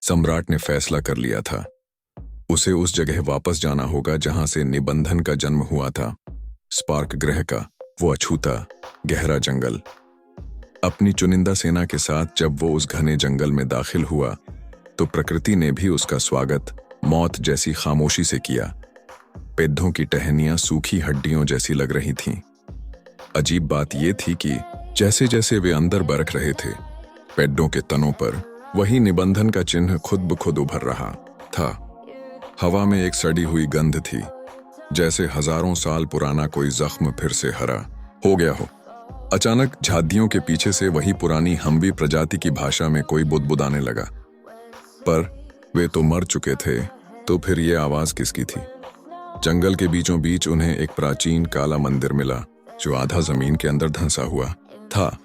सम्राट ने फैसला कर लिया था। उसे उस जगह वापस जाना होगा जहां से निबंधन का जन्म हुआ था। स्पार्क ग्रह का वो अछूता गहरा जंगल। अपनी चुनिंदा सेना के साथ जब वो उस घने जंगल में दाखिल हुआ तो प्रकृति ने भी उसका स्वागत मौत जैसी खामोशी से किया। पेड़ों की टहनियां सूखी हड्डियों जैसी लग रही थीं। अजीब बात यह थी कि जैसे जैसे वे अंदर बरक रहे थे, पेड़ों के तनों पर वही निबंधन का चिन्ह खुद ब खुद उभर रहा था। हवा में एक सड़ी हुई गंध थी, जैसे हजारों साल पुराना कोई जख्म फिर से हरा हो गया हो। अचानक झादियों के पीछे से वही पुरानी हम्बी प्रजाति की भाषा में कोई बुदबुदाने लगा। पर वे तो मर चुके थे, तो फिर ये आवाज किसकी थी? जंगल के बीचों बीच उन्हें एक प्राचीन काला मंदिर मिला जो आधा जमीन के अंदर धंसा हुआ था।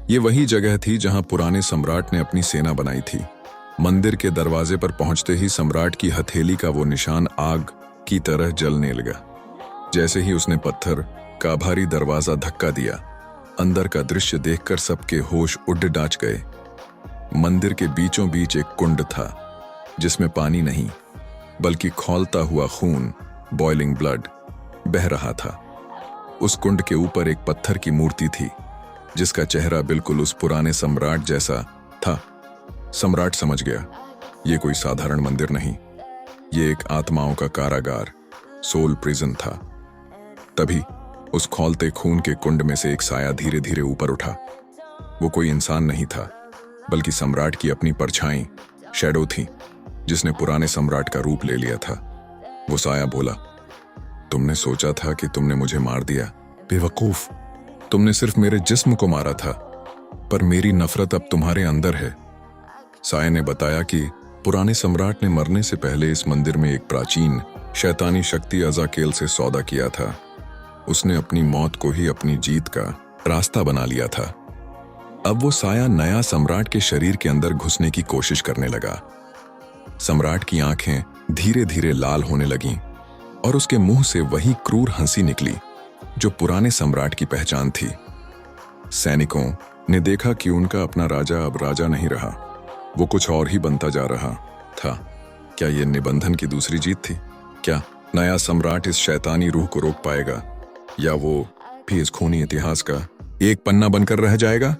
ये वही जगह थी जहां पुराने सम्राट ने अपनी सेना बनाई थी। मंदिर के दरवाजे पर पहुंचते ही सम्राट की हथेली का वो निशान आग की तरह जलने लगा। जैसे ही उसने पत्थर का भारी दरवाजा धक्का दिया, अंदर का दृश्य देखकर सबके होश उड़ डाच गए। मंदिर के बीचों बीच एक कुंड था जिसमें पानी नहीं बल्कि खौलता हुआ खून, बॉइलिंग ब्लड बह रहा था। उस कुंड के ऊपर एक पत्थर की मूर्ति थी जिसका चेहरा बिल्कुल उस पुराने सम्राट जैसा था। सम्राट समझ गया, ये कोई साधारण मंदिर नहीं, ये एक आत्माओं का कारागार, सोल प्रिजन था। तभी उस खौलते खून के कुंड में से एक साया धीरे धीरे ऊपर उठा। वो कोई इंसान नहीं था बल्कि सम्राट की अपनी परछाई, शैडो थी जिसने पुराने सम्राट का रूप ले लिया था। वो साया बोला, तुमने सोचा था कि तुमने मुझे मार दिया। बेवकूफ, तुमने सिर्फ मेरे जिस्म को मारा था, पर मेरी नफरत अब तुम्हारे अंदर है। साया ने बताया कि पुराने सम्राट ने मरने से पहले इस मंदिर में एक प्राचीन शैतानी शक्ति अजाकेल से सौदा किया था। उसने अपनी मौत को ही अपनी जीत का रास्ता बना लिया था। अब वो साया नया सम्राट के शरीर के अंदर घुसने की कोशिश करने लगा। सम्राट की आंखें धीरे धीरे लाल होने लगीं और उसके मुंह से वही क्रूर हंसी निकली जो पुराने सम्राट की पहचान थी। सैनिकों ने देखा कि उनका अपना राजा अब राजा नहीं रहा, वो कुछ और ही बनता जा रहा था। क्या ये निबंधन की दूसरी जीत थी? क्या नया सम्राट इस शैतानी रूह को रोक पाएगा, या वो भी इस खूनी इतिहास का एक पन्ना बनकर रह जाएगा?